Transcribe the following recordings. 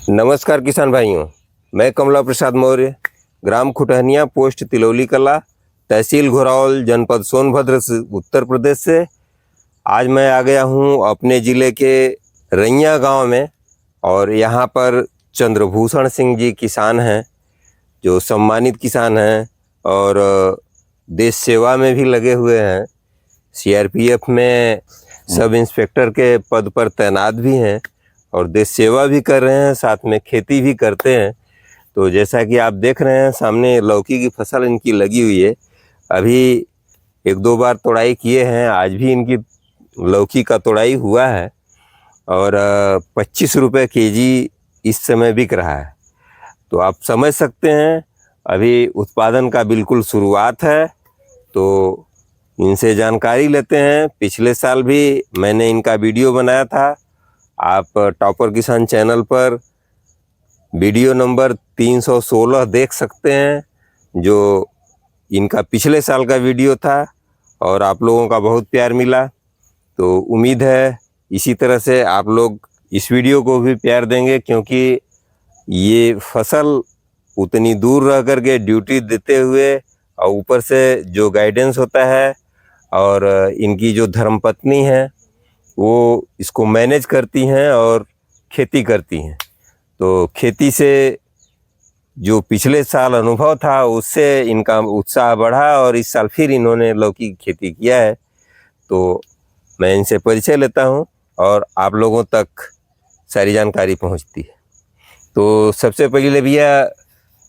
नमस्कार किसान भाइयों, मैं कमला प्रसाद मौर्य, ग्राम खुटहनिया, पोस्ट तिलौली कला, तहसील घोरावल, जनपद सोनभद्र से उत्तर प्रदेश से। आज मैं आ गया हूं अपने ज़िले के रैया गांव में और यहां पर चंद्रभूषण सिंह जी किसान हैं जो सम्मानित किसान हैं और देश सेवा में भी लगे हुए हैं। सीआरपीएफ में सब इंस्पेक्टर के पद पर तैनात भी हैं और देश सेवा भी कर रहे हैं, साथ में खेती भी करते हैं। तो जैसा कि आप देख रहे हैं सामने लौकी की फसल इनकी लगी हुई है। अभी एक दो बार तोड़ाई किए हैं, आज भी इनकी लौकी का तोड़ाई हुआ है और 25 रुपये केजी इस समय बिक रहा है। तो आप समझ सकते हैं अभी उत्पादन का बिल्कुल शुरुआत है। तो इनसे जानकारी लेते हैं। पिछले साल भी मैंने इनका वीडियो बनाया था, आप टॉपर किसान चैनल पर वीडियो नंबर 316 देख सकते हैं, जो इनका पिछले साल का वीडियो था और आप लोगों का बहुत प्यार मिला। तो उम्मीद है इसी तरह से आप लोग इस वीडियो को भी प्यार देंगे, क्योंकि ये फसल उतनी दूर रह कर के ड्यूटी देते हुए और ऊपर से जो गाइडेंस होता है और इनकी जो धर्मपत्नी है वो इसको मैनेज करती हैं और खेती करती हैं। तो खेती से जो पिछले साल अनुभव था उससे इनका उत्साह बढ़ा और इस साल फिर इन्होंने लौकी की खेती किया है। तो मैं इनसे परिचय लेता हूं और आप लोगों तक सारी जानकारी पहुंचती है। तो सबसे पहले भैया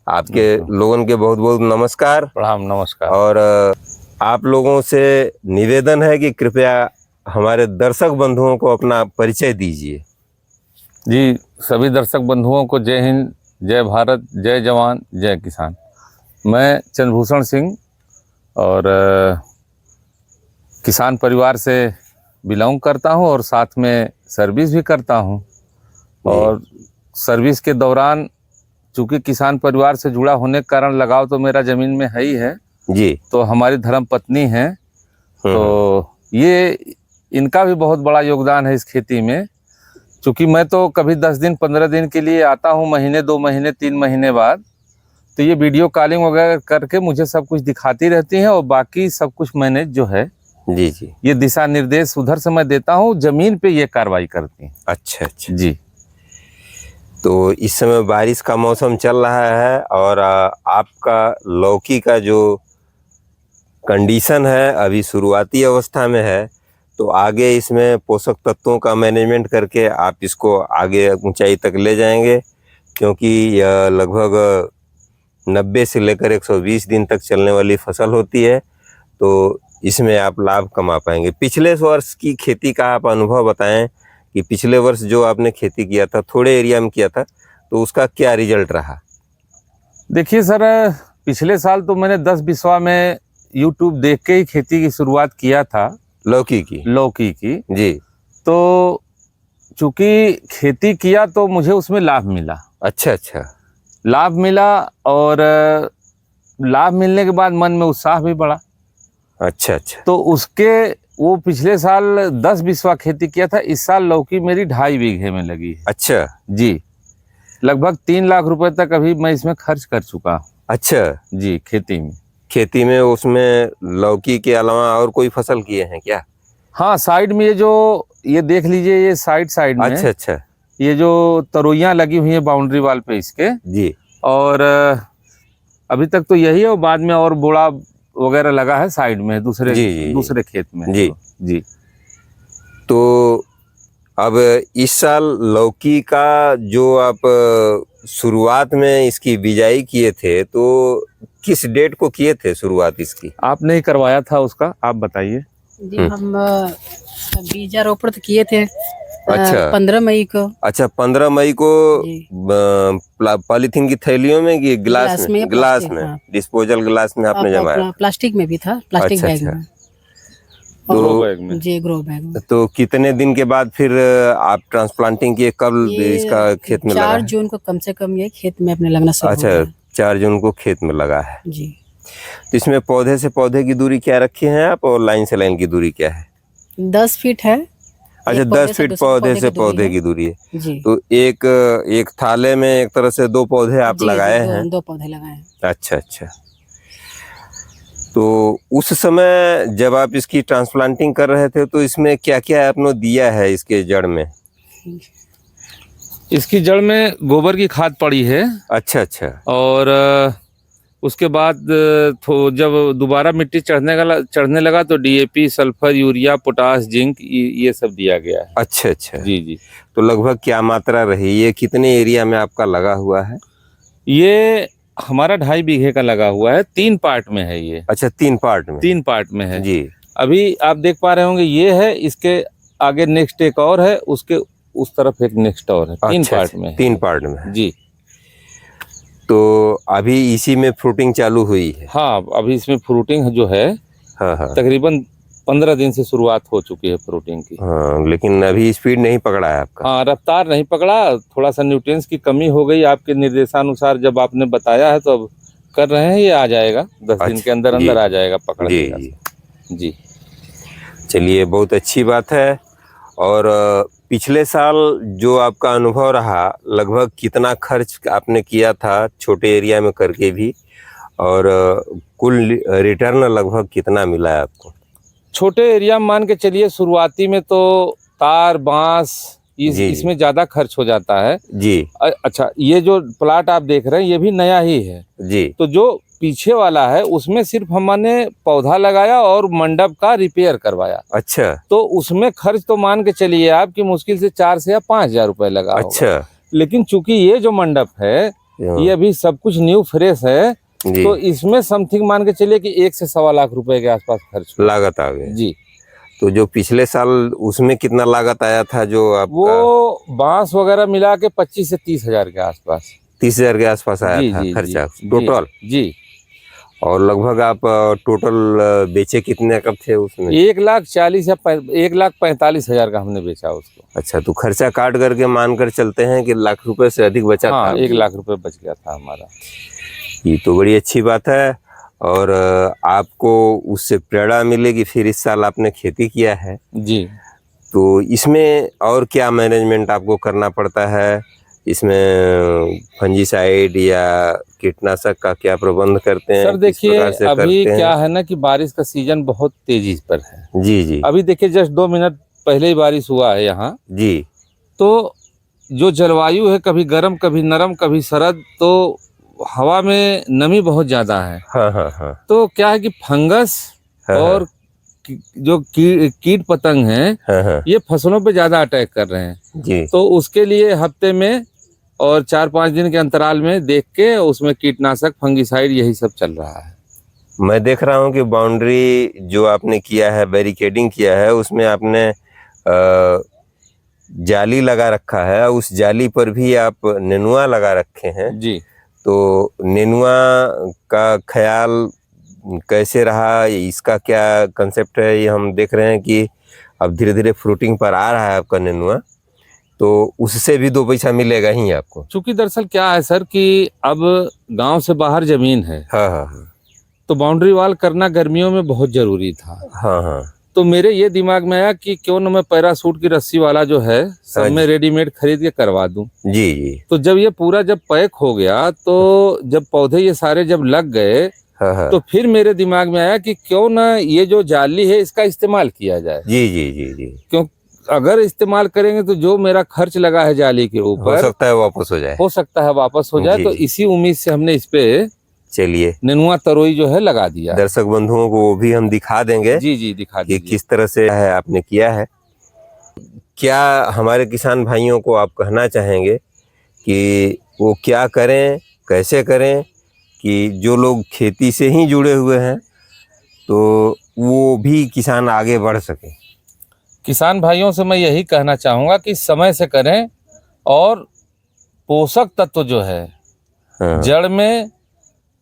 आपके लोगों के बहुत बहुत नमस्कार। प्रणाम। नमस्कार। और आप लोगों से निवेदन है कि कृपया हमारे दर्शक बंधुओं को अपना परिचय दीजिए। जी, सभी दर्शक बंधुओं को जय हिंद, जय भारत, जय जवान, जय किसान। मैं चंद्रभूषण सिंह और किसान परिवार से बिलोंग करता हूं और साथ में सर्विस भी करता हूं। और सर्विस के दौरान चूँकि किसान परिवार से जुड़ा होने के कारण लगाव तो मेरा ज़मीन में है ही है जी। तो हमारी धर्मपत्नी है, तो ये इनका भी बहुत बड़ा योगदान है इस खेती में। चूँकि मैं तो कभी 10 दिन 15 दिन के लिए आता हूँ, महीने 2 महीने 3 महीने बाद, तो ये वीडियो कॉलिंग वगैरह करके मुझे सब कुछ दिखाती रहती हैं और बाकी सब कुछ मैनेज जो है जी ये दिशा निर्देश उधर से मैं देता हूँ, ज़मीन पे ये कार्रवाई करती हैं। अच्छा जी। तो इस समय बारिश का मौसम चल रहा है और आपका लौकी का जो कंडीशन है अभी शुरुआती अवस्था में है, तो आगे इसमें पोषक तत्वों का मैनेजमेंट करके आप इसको आगे ऊंचाई तक ले जाएंगे, क्योंकि यह लगभग 90 से लेकर 120 दिन तक चलने वाली फसल होती है। तो इसमें आप लाभ कमा पाएंगे। पिछले वर्ष की खेती का आप अनुभव बताएं कि पिछले वर्ष जो आपने खेती किया था, थोड़े एरिया में किया था, तो उसका क्या रिजल्ट रहा? देखिए सर, पिछले साल तो मैंने 10 बिस्वा में यूट्यूब देख के ही खेती की शुरुआत किया था, लौकी की जी। तो चूंकि खेती किया तो मुझे उसमें लाभ मिला। अच्छा। लाभ मिला और लाभ मिलने के बाद मन में उत्साह भी बढ़ा। अच्छा। तो उसके वो पिछले साल 10 बिस्वा खेती किया था, इस साल लौकी मेरी 2.5 बीघे में लगी है। अच्छा जी, लगभग 3 लाख रुपए तक अभी मैं इसमें खर्च कर चुका हूँ। अच्छा जी, खेती में उसमें लौकी के अलावा और कोई फसल किए हैं क्या? हाँ, साइड में ये देख लीजिए, ये साइड में। अच्छा। ये जो तरोइयाँ लगी हुई है बाउंड्री वाल पे इसके जी। और अभी तक तो यही है, और बाद में और बोड़ा वगैरह लगा है साइड में दूसरे खेत में जी। तो अब इस साल लौकी का जो आप शुरुआत में इसकी बिजाई किए थे, तो किस डेट को किए थे शुरुआत इसकी? आपने ही करवाया था उसका, आप बताइए। जी, हम बीजा रोपण किए थे। अच्छा, 15 मई को। अच्छा, 15 मई को पॉलीथीन की थैलियों में कि गिलास में? हाँ। डिस्पोजल गिलास में आपने जमाया? प्लास्टिक में भी था, प्लास्टिक बैग में। तो ग्रो बैग में। तो कितने दिन के बाद फिर आप ट्रांसप्लांटिंग किए? कब इसका खेत में लगा? 4 जून को कम से कम ये खेत में अपने लगना शुरू अच्छा, 4 जून को खेत में लगा है जी। तो इसमें पौधे से पौधे की दूरी क्या रखी है आप और लाइन से लाइन की दूरी क्या है? 10 फीट है अच्छा, एक 10 फीट दूसरे पौधे से की पौधे है। की दूरी है। जी तो एक थाले में एक तरह से 2 पौधे आप जी, लगाए जी, हैं। दो पौधे लगाए हैं। अच्छा अच्छा। तो उस समय जब आप इसकी ट्रांसप्लांटिंग कर रहे थे तो इसमें क्या क्या आपने दिया है इसके जड़ में? इसकी जड़ में गोबर की खाद पड़ी है अच्छा अच्छा। और उसके बाद जब दोबारा मिट्टी चढ़ने लगा तो DAP, sulphur, urea, potash, zinc ये सब दिया गया है। अच्छा अच्छा। जी जी। तो लगभग क्या मात्रा रही? ये कितने एरिया में आपका लगा हुआ है? ये हमारा 2.5 बीघे का लगा हुआ है, 3 पार्ट में है ये। अच्छा, 3 पार्ट में। 3 पार्ट में है जी। अभी आप देख पा रहे होंगे, ये है, इसके आगे नेक्स्ट एक और है, उसके उस तरफ एक नेक्स्ट और है। 3 अच्छा, पार्ट में है। 3 पार्ट में है। जी। तो अभी इसी में फ्रूटिंग चालू हुई है? हाँ, अभी इसमें फ्रूटिंग जो है हाँ हाँ। तकरीबन 15 दिन से शुरुआत हो चुकी है फ्रूटिंग की। हाँ, लेकिन अभी स्पीड नहीं पकड़ा है आपका। हाँ, रफ्तार नहीं पकड़ा, थोड़ा सा न्यूट्रिएंट्स की कमी हो गई आपके निर्देशानुसार, जब आपने बताया है तो अब कर रहे हैं, ये आ जाएगा 10 दिन के अंदर जी, अंदर आ जाएगा, पकड़ जी लेगा। जी। जी। चलिए, बहुत अच्छी बात है। और पिछले साल जो आपका अनुभव रहा, लगभग कितना खर्च आपने किया था छोटे एरिया में करके भी, और कुल रिटर्न लगभग कितना मिला है आपको? छोटे एरिया में मान के चलिए, शुरुआती में तो तार, बांस, जी। इसमें ज़्यादा खर्च हो जाता है। जी अच्छा, ये जो प्लाट आप देख रहे हैं ये भी नया ही है। जी। तो जो पीछे वाला है उसमें सिर्फ हमने पौधा लगाया और मंडप का रिपेयर करवाया। अच्छा तो उसमें खर्च तो मान के चलिए आप कि मुश्किल से 4 से या 5 हजार रुपए लगा होगा। अच्छा। लेकिन चूंकि ये जो मंडप है ये अभी सब कुछ न्यू फ्रेश है, जी। तो इसमें समथिंग मान के चलिए कि 1 से 1.25 लाख रुपए के आसपास खर्च हुआ। लागत आ गई। जी। तो जो पिछले साल उसमें कितना लागत आया था जो आपका? वो बांस वगैरह मिला के 25 से 30 हजार के आसपास। 30,000 के आसपास आया जी था जी खर्चा जी टोटल। जी। और लगभग आप टोटल बेचे कितने का थे उसमें? 1,40,000 या 1,45,000 का हमने बेचा उसको। अच्छा, तो खर्चा काट करके मानकर चलते हैं कि लाख रुपए से अधिक बचा था? हाँ, 1 लाख रुपए बच गया था हमारा। ये तो बड़ी अच्छी बात है। और आपको उससे प्रेरणा मिलेगी, फिर इस साल आपने खेती किया है जी। तो इसमें और क्या मैनेजमेंट आपको करना पड़ता है? इसमें फंजीसाइड या कीटनाशक का क्या प्रबंध करते हैं? सर किस देखिए, प्रकार से अभी करते हैं? क्या है ना कि बारिश का सीजन बहुत तेजी पर है। जी जी। अभी देखिए जस्ट 2 मिनट पहले ही बारिश हुआ है यहाँ। जी। तो जो जलवायु है, कभी गर्म कभी नरम कभी सरद, तो हवा में नमी बहुत ज्यादा है। हाँ हाँ हाँ। तो क्या है कि फंगस हाँ, और जो कीट पतंग हैं हाँ हाँ। ये फसलों पे ज्यादा अटैक कर रहे हैं। जी। तो उसके लिए हफ्ते में और 4-5 दिन के अंतराल में देख के उसमें कीटनाशक, फंगिसाइड, यही सब चल रहा है। मैं देख रहा हूँ कि बाउंड्री जो आपने किया है, बैरिकेडिंग किया है, उसमें आपने जाली लगा रखा है। उस जाली पर भी आप नेनुआ लगा रखे हैं। जी। तो नेनुआ का ख्याल कैसे रहा? इसका क्या कंसेप्ट है? ये हम देख रहे हैं कि अब धीरे धीरे फ्रूटिंग पर आ रहा है आपका नेनुआ, तो उससे भी 2 पैसा मिलेगा ही आपको। चूंकि दरअसल क्या है सर कि अब गांव से बाहर जमीन है, हाँ हाँ हाँ। तो बाउंड्री वॉल करना गर्मियों में बहुत जरूरी था। हाँ हाँ। तो मेरे ये दिमाग में आया कि क्यों न मैं पैरासूट की रस्सी वाला जो है सब में रेडीमेड खरीद के करवा दूं। जी जी। तो जब ये पूरा जब पैक हो गया, तो जब पौधे ये सारे जब लग गए, हाँ हाँ। तो फिर मेरे दिमाग में आया कि क्यों ना ये जो जाली है इसका इस्तेमाल किया जाए। जी जी जी जी। क्यों अगर इस्तेमाल करेंगे तो जो मेरा खर्च लगा है जाली के हो ऊपर, सकता है वापस हो जाए। हो सकता है वापस हो जाए। जी, तो जी। इसी उम्मीद से हमने इस पे चलिए, नेनुआ तरोई जो है लगा दिया। दर्शक बंधुओं को वो भी हम दिखा देंगे जी जी, दिखा कि दीजिए। किस तरह से है आपने किया है। क्या हमारे किसान भाइयों को आप कहना चाहेंगे कि वो क्या करें, कैसे करें, कि जो लोग खेती से ही जुड़े हुए हैं तो वो भी किसान आगे बढ़ सके? किसान भाइयों से मैं यही कहना चाहूंगा कि समय से करें, और पोषक तत्व जो है हाँ। जड़ में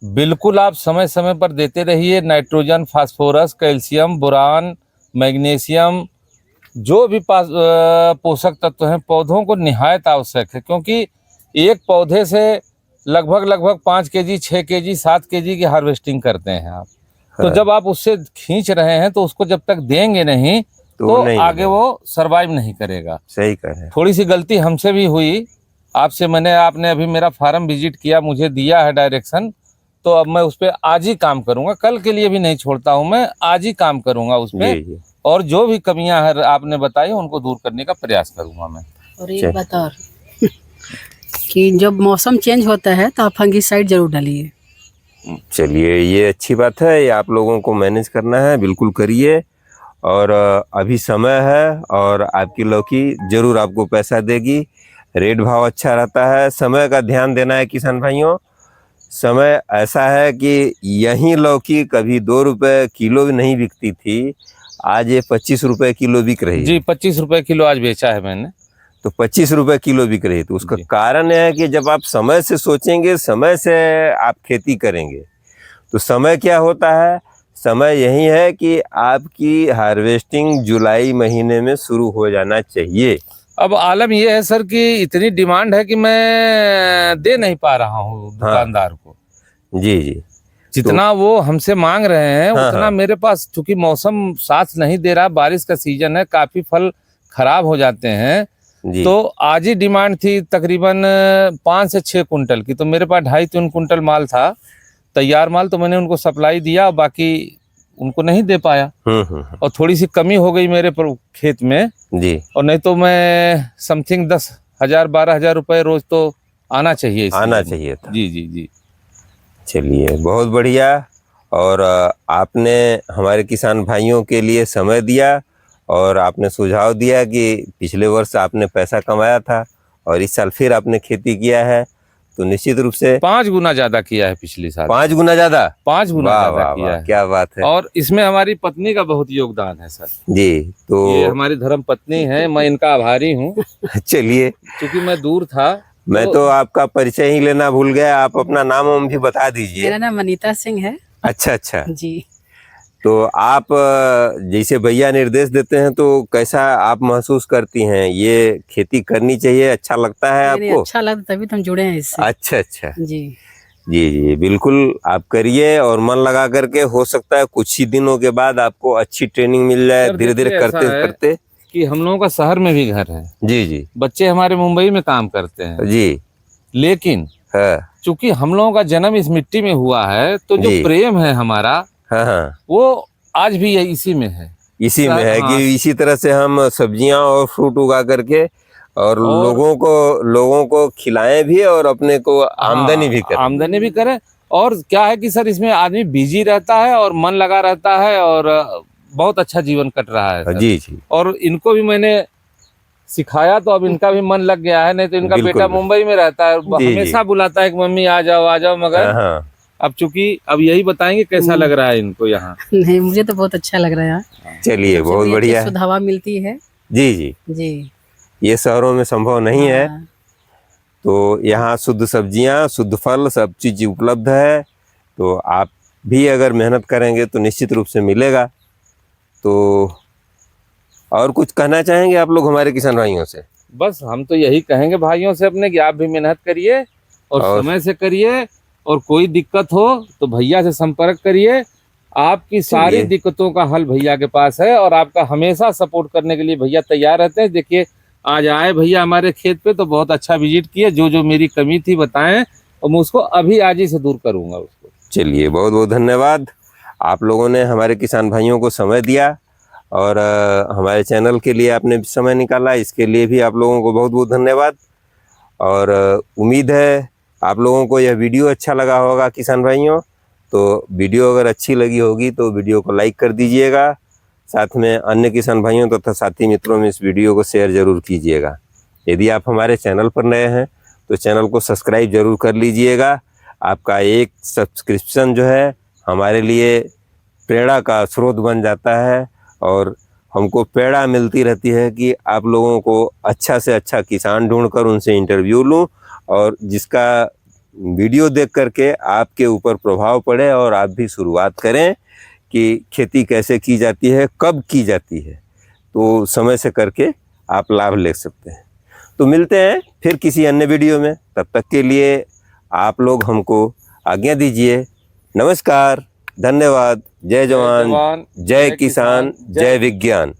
बिल्कुल आप समय समय पर देते रहिए। Nitrogen, phosphorus, calcium, boron, magnesium, जो भी पोषक तत्व हैं पौधों को निहायत आवश्यक है। क्योंकि एक पौधे से लगभग 5 केजी, 6 केजी, 7 केजी की हार्वेस्टिंग करते हैं आप। तो हाँ। जब आप उससे खींच रहे हैं तो उसको जब तक देंगे नहीं तो नहीं आगे मिलेगा। वो सरवाइव नहीं करेगा। सही कह रहे हैं। थोड़ी सी गलती हमसे भी हुई आपसे, आपने अभी मेरा फार्म विजिट किया, मुझे दिया है डायरेक्शन, तो अब मैं उस पर आज ही काम करूंगा, कल के लिए भी नहीं छोड़ता हूं, मैं आज ही काम करूंगा उस जी पे, जी। और जो भी कमियां है आपने बताई उनको दूर करने का प्रयास करूंगा मैं। और एक बात और कि जब मौसम चेंज होता है तो आप फंगिसाइड जरूर डालिए। चलिए, ये अच्छी बात है, ये आप लोगों को मैनेज करना है, बिल्कुल करिए। और अभी समय है और आपकी लौकी जरूर आपको पैसा देगी। रेट भाव अच्छा रहता है, समय का ध्यान देना है किसान भाइयों। समय ऐसा है कि यही लौकी कभी 2 रुपए किलो भी नहीं बिकती थी, आज ये 25 रुपए किलो बिक रही जी है। 25 रुपए किलो आज बेचा है मैंने। तो 25 रुपए किलो बिक रही है। तो उसका जी। कारण यह है कि जब आप समय से सोचेंगे, समय से आप खेती करेंगे, तो समय क्या होता है, समय यही है कि आपकी हार्वेस्टिंग जुलाई महीने में शुरू हो जाना चाहिए। अब आलम ये है सर कि इतनी डिमांड है कि मैं दे नहीं पा रहा हूँ दुकानदार को। जी जी। जितना वो हमसे मांग रहे हैं हाँ, उतना हाँ। मेरे पास, चूंकि मौसम साथ नहीं दे रहा, बारिश का सीजन है, काफी फल खराब हो जाते हैं, जी तो आज ही डिमांड थी तकरीबन 5 से 6 कुंटल की, तो मेरे पास 2.5-3 कुंटल माल था, तैयार माल, तो मैंने उनको सप्लाई दिया और बाकी उनको नहीं दे पाया, और थोड़ी सी कमी हो गई मेरे खेत में जी। और नहीं तो मैं समथिंग 10,000-12,000 रुपए रोज तो आना चाहिए इस आना सीजन में। चाहिए था। जी जी जी। चलिए, बहुत बढ़िया। और आपने हमारे किसान भाइयों के लिए समय दिया और आपने सुझाव दिया कि पिछले वर्ष आपने पैसा कमाया था और इस साल फिर आपने खेती किया है, तो निश्चित रूप से 5 गुना ज्यादा किया है पिछले साल। 5 गुना ज्यादा। 5 गुना वाह ज्यादा वाह किया वाह, है। क्या बात है। और इसमें हमारी पत्नी का बहुत योगदान है सर। जी। तो ये हमारी धर्म पत्नी है, मैं इनका आभारी हूँ। चलिए, क्योंकि मैं दूर था, मैं तो आपका परिचय ही लेना भूल गया, आप अपना नाम वाम भी बता दीजिए। मेरा नाम अनीता सिंह है। अच्छा अच्छा। जी। तो आप जैसे भैया निर्देश देते हैं तो कैसा आप महसूस करती हैं, ये खेती करनी चाहिए, अच्छा लगता है नहीं, आपको? अच्छा लगता, तभी तो हम जुड़े हैं इससे। अच्छा अच्छा। जी जी जी, बिल्कुल आप करिए और मन लगा करके, हो सकता है कुछ ही दिनों के बाद आपको अच्छी ट्रेनिंग मिल जाए, सर, धीरे धीरे देखिए, ऐसा करते है करते। कि हम लोगों का शहर में भी घर है, जी जी बच्चे हमारे मुंबई में काम करते हैं, जी। लेकिन हाँ चूंकि हम लोगों का जन्म इस मिट्टी में हुआ है, तो जो जी। प्रेम है हमारा, हाँ हाँ, वो आज भी इसी में है। इसी में है हाँ। कि इसी तरह से हम सब्जियां और फ्रूट उगा करके और लोगों को खिलाएं भी और अपने को आमदनी भी करें। आमदनी भी करें। और क्या है कि सर, इसमें आदमी बिजी रहता है और मन लगा रहता है और बहुत अच्छा जीवन कट रहा है सर। जी जी। और इनको भी मैंने सिखाया तो अब इनका भी मन लग गया है, नहीं तो इनका बिल्कुल, बेटा मुंबई में रहता है, जी, जी। हमेशा बुलाता है कि मम्मी आ जाओ, मगर हाँ, अब चूंकि अब यही बताएंगे कैसा लग रहा है इनको यहाँ। नहीं, मुझे तो बहुत अच्छा लग रहा है। चलिए, बहुत बढ़िया है। शुद्ध हवा मिलती है। जी जी। जी। ये शहरों में संभव नहीं है, हाँ। तो यहाँ शुद्ध सब्जियां, शुद्ध फल, सब चीज उपलब्ध है। तो आप भी अगर मेहनत करेंगे तो निश्चित रूप से मिलेगा। तो और कुछ कहना चाहेंगे आप लोग हमारे किसान भाइयों से? बस हम तो यही कहेंगे भाइयों से अपने कि आप भी मेहनत करिए और समय से करिए, और कोई दिक्कत हो तो भैया से संपर्क करिए। आपकी सारी दिक्कतों का हल भैया के पास है और आपका हमेशा सपोर्ट करने के लिए भैया तैयार रहते हैं। देखिए, आज आए भैया हमारे खेत पे तो बहुत अच्छा विजिट किए, जो मेरी कमी थी बताएं और मैं उसको अभी आज ही से दूर करूंगा उसको। चलिए, बहुत बहुत धन्यवाद। आप लोगों ने हमारे किसान भाइयों को समय दिया और हमारे चैनल के लिए आपने समय निकाला, इसके लिए भी आप लोगों को बहुत बहुत धन्यवाद। और उम्मीद है आप लोगों को यह वीडियो अच्छा लगा होगा किसान भाइयों। तो वीडियो अगर अच्छी लगी होगी तो वीडियो को लाइक कर दीजिएगा, साथ में अन्य किसान भाइयों तथा साथी मित्रों में इस वीडियो को शेयर जरूर कीजिएगा। यदि आप हमारे चैनल पर नए हैं तो चैनल को सब्सक्राइब जरूर कर लीजिएगा। आपका एक सब्सक्रिप्शन जो है हमारे लिए प्रेरणा का स्रोत बन जाता है और हमको प्रेरणा मिलती रहती है कि आप लोगों को अच्छा से अच्छा किसान ढूंढकर उनसे इंटरव्यू लूं और जिसका वीडियो देख करके आपके ऊपर प्रभाव पड़े और आप भी शुरुआत करें कि खेती कैसे की जाती है, कब की जाती है, तो समय से करके आप लाभ ले सकते हैं। तो मिलते हैं फिर किसी अन्य वीडियो में, तब तक के लिए आप लोग हमको आज्ञा दीजिए। नमस्कार, धन्यवाद। जय जवान, जय किसान, जय विज्ञान।